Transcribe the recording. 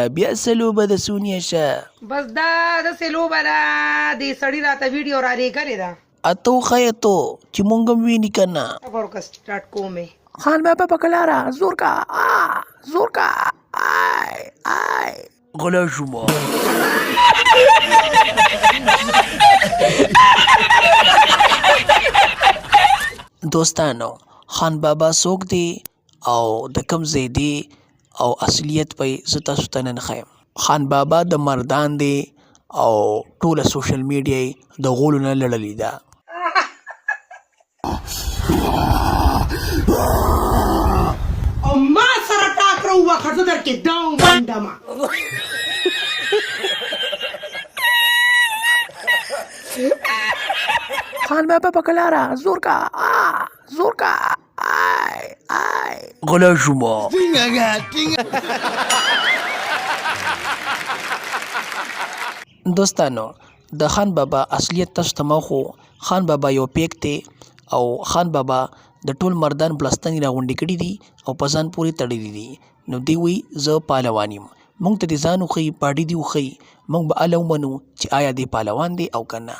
دا بیا څه لوبه ده سونیشه؟ بس دا داسې لوبه ده دې سړي راته ویډیو را لېږلې ده اته وښیه تو چې مونږ هم ویني که نه. صبر وکړه سټارټ کوم یې. خان بابا په کلاره زور کا زور کا آی آی غلا شوما. دوستانو خان بابا څوک دی او د کوم ځای دی او اصلیت به یې زه تاسو ته نن ښیم. خان بابا د مردان دی او ټوله سوشل میډیا یې د غولو نه لړلې ده. او ما سره ټاکره ووکړه زه درکې دام بندمه. خان بابا په کلاره زور کا زور کا آی آی غلا شوما. دوستانو د خان بابا اصلیت تاسو ته ما خو خان بابا یو پیک دی او خان بابا د ټول مردان بلستانې راغونډې کړي دي او په ځان پورې تړلي دي. نو دی وایي زه پهلوان یم. موږ ته دې ځان وښیي باډي دې وښیي موږ به هله ومنو چې آیا دی پهلوان دی او که نه.